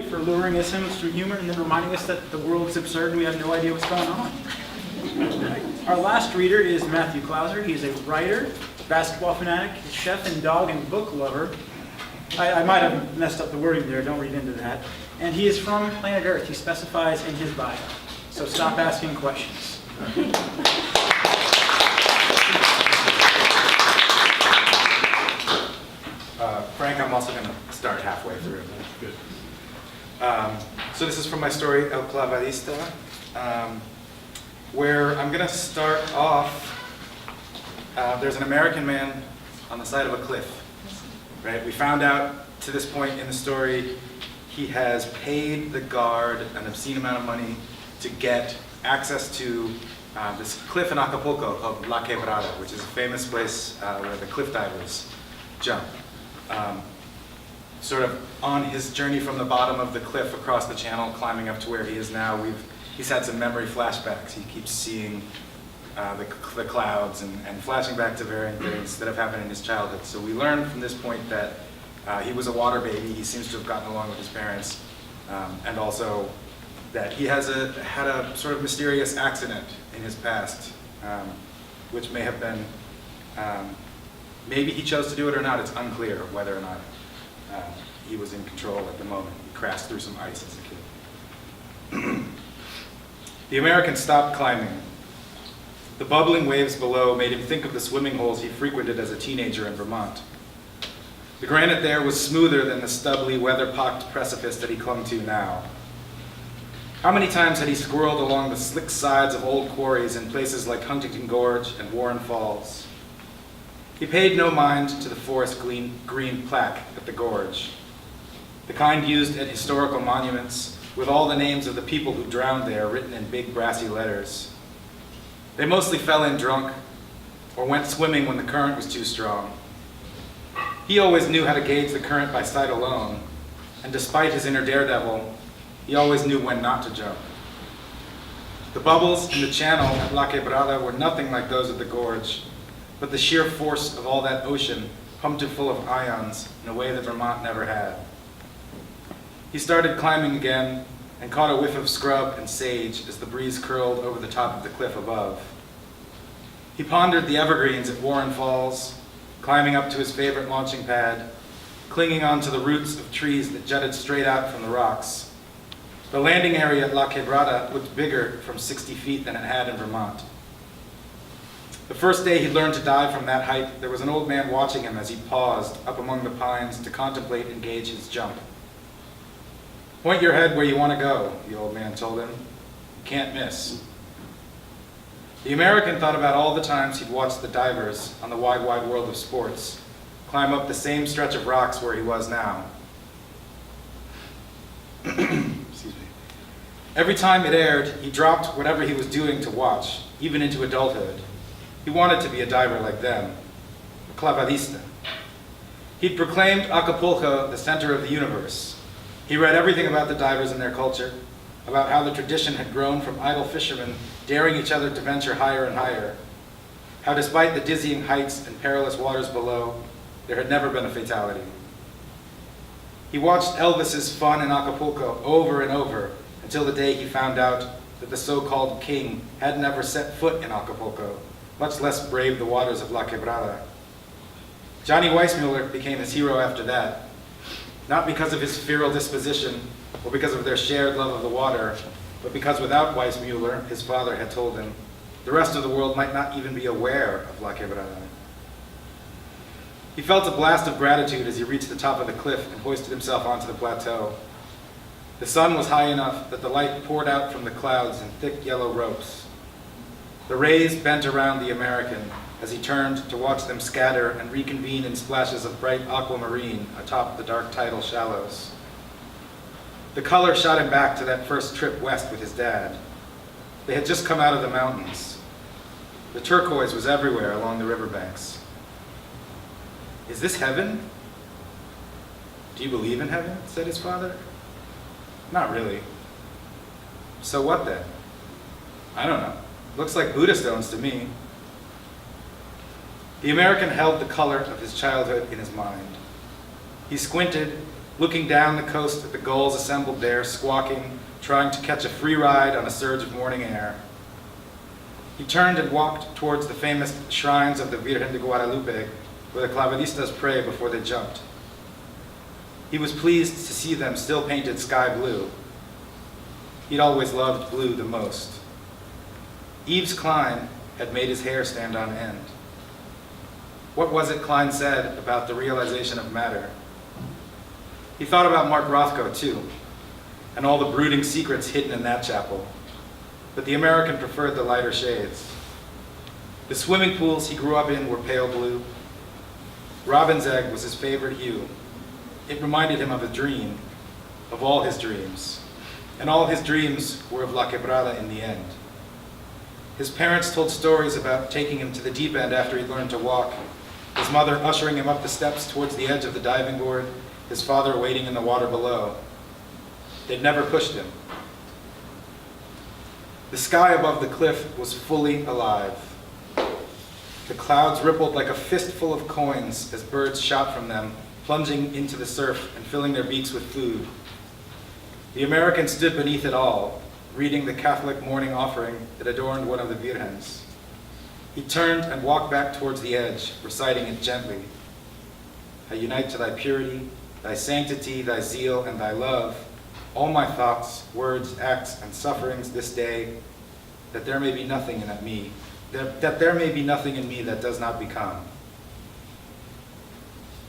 For luring us in through humor and then reminding us that the world is absurd and we have no idea what's going on. Our last reader is Matthew Clouser. He is a writer, basketball fanatic, chef and dog and book lover. I might have messed up the wording there, don't read into that. And he is from planet Earth. He specifies in his bio. So stop asking questions. Frank, I'm also going to start halfway through. Good. So this is from my story, El Clavadista, where I'm going to start off. There's an American man on the side of a cliff. Right? We found out to this point in the story he has paid the guard an obscene amount of money to get access to this cliff in Acapulco called La Quebrada, which is a famous place where the cliff divers jump. Sort of on his journey from the bottom of the cliff across the channel, climbing up to where he is now, he's had some memory flashbacks. He keeps seeing the clouds and flashing back to varying things that have happened in his childhood. So we learned from this point that he was a water baby. He seems to have gotten along with his parents, and also that he has had a sort of mysterious accident in his past, which may have been, maybe he chose to do it or not. It's unclear whether or not he was in control at the moment. He crashed through some ice as a kid. The American stopped climbing. The bubbling waves below made him think of the swimming holes he frequented as a teenager in Vermont. The granite there was smoother than the stubbly, weather-pocked precipice that he clung to now. How many times had he squirreled along the slick sides of old quarries in places like Huntington Gorge and Warren Falls? He paid no mind to the forest green plaque at the gorge, the kind used at historical monuments with all the names of the people who drowned there written in big brassy letters. They mostly fell in drunk or went swimming when the current was too strong. He always knew how to gauge the current by sight alone, and despite his inner daredevil, he always knew when not to jump. The bubbles in the channel at La Quebrada were nothing like those of the gorge, but the sheer force of all that ocean pumped it full of ions in a way that Vermont never had. He started climbing again and caught a whiff of scrub and sage as the breeze curled over the top of the cliff above. He pondered the evergreens at Warren Falls, climbing up to his favorite launching pad, clinging onto the roots of trees that jutted straight out from the rocks. The landing area at La Quebrada looked bigger from 60 feet than it had in Vermont. The first day he learned to dive from that height, there was an old man watching him as he paused up among the pines to contemplate and gauge his jump. "Point your head where you want to go," the old man told him. "You can't miss." The American thought about all the times he'd watched the divers on the wide, wide world of sports climb up the same stretch of rocks where he was now. Excuse me. Every time it aired, he dropped whatever he was doing to watch, even into adulthood. He wanted to be a diver like them, a clavadista. He'd proclaimed Acapulco the center of the universe. He read everything about the divers and their culture, about how the tradition had grown from idle fishermen daring each other to venture higher and higher, how despite the dizzying heights and perilous waters below, there had never been a fatality. He watched Elvis's fun in Acapulco over and over until the day he found out that the so-called king had never set foot in Acapulco, much less braved the waters of La Quebrada. Johnny Weissmuller became his hero after that, not because of his feral disposition or because of their shared love of the water, but because without Weissmuller, his father had told him, the rest of the world might not even be aware of La Quebrada. He felt a blast of gratitude as he reached the top of the cliff and hoisted himself onto the plateau. The sun was high enough that the light poured out from the clouds in thick yellow ropes. The rays bent around the American as he turned to watch them scatter and reconvene in splashes of bright aquamarine atop the dark tidal shallows. The color shot him back to that first trip west with his dad. They had just come out of the mountains. The turquoise was everywhere along the riverbanks. "Is this heaven?" "Do you believe in heaven?" said his father. "Not really." "So what then?" "I don't know. Looks like Buddha stones to me." The American held the color of his childhood in his mind. He squinted looking down the coast at the gulls assembled there, squawking, trying to catch a free ride on a surge of morning air. He turned and walked towards the famous shrines of the Virgen de Guadalupe, where the clavadistas pray before they jumped. He was pleased to see them still painted sky blue. He'd always loved blue the most. Yves Klein had made his hair stand on end. What was it Klein said about the realization of matter? He thought about Mark Rothko, too, and all the brooding secrets hidden in that chapel. But the American preferred the lighter shades. The swimming pools he grew up in were pale blue. Robin's egg was his favorite hue. It reminded him of a dream, of all his dreams. And all his dreams were of La Quebrada in the end. His parents told stories about taking him to the deep end after he learned to walk, his mother ushering him up the steps towards the edge of the diving board, his father waiting in the water below. They'd never pushed him. The sky above the cliff was fully alive. The clouds rippled like a fistful of coins as birds shot from them, plunging into the surf and filling their beaks with food. The American stood beneath it all, reading the Catholic morning offering that adorned one of the Virgens. He turned and walked back towards the edge, reciting it gently. I unite to thy purity, thy sanctity, thy zeal, and thy love, all my thoughts, words, acts, and sufferings this day, that there may be nothing in me, that there may be nothing in me that does not become.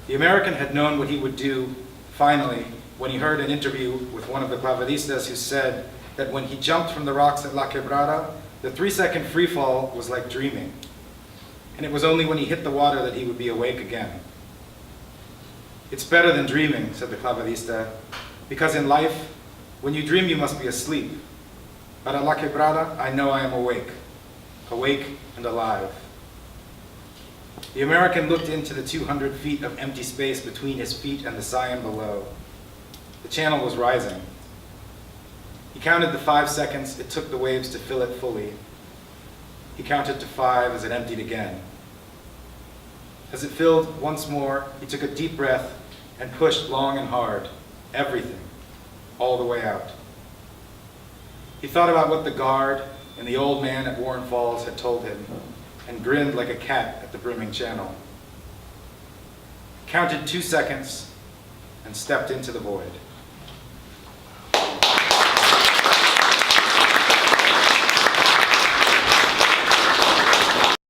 The American had known what he would do, finally, when he heard an interview with one of the clavadistas who said that when he jumped from the rocks at La Quebrada, the 3-second free fall was like dreaming. And it was only when he hit the water that he would be awake again. It's better than dreaming, said the clavadista, because in life, when you dream, you must be asleep. But at La Quebrada, I know I am awake and alive. The American looked into the 200 feet of empty space between his feet and the Sion below. The channel was rising. He counted the 5 seconds it took the waves to fill it fully. He counted to 5 as it emptied again. As it filled once more, he took a deep breath and pushed long and hard, everything, all the way out. He thought about what the guard and the old man at Warren Falls had told him, and grinned like a cat at the brimming channel. Counted 2 seconds and stepped into the void.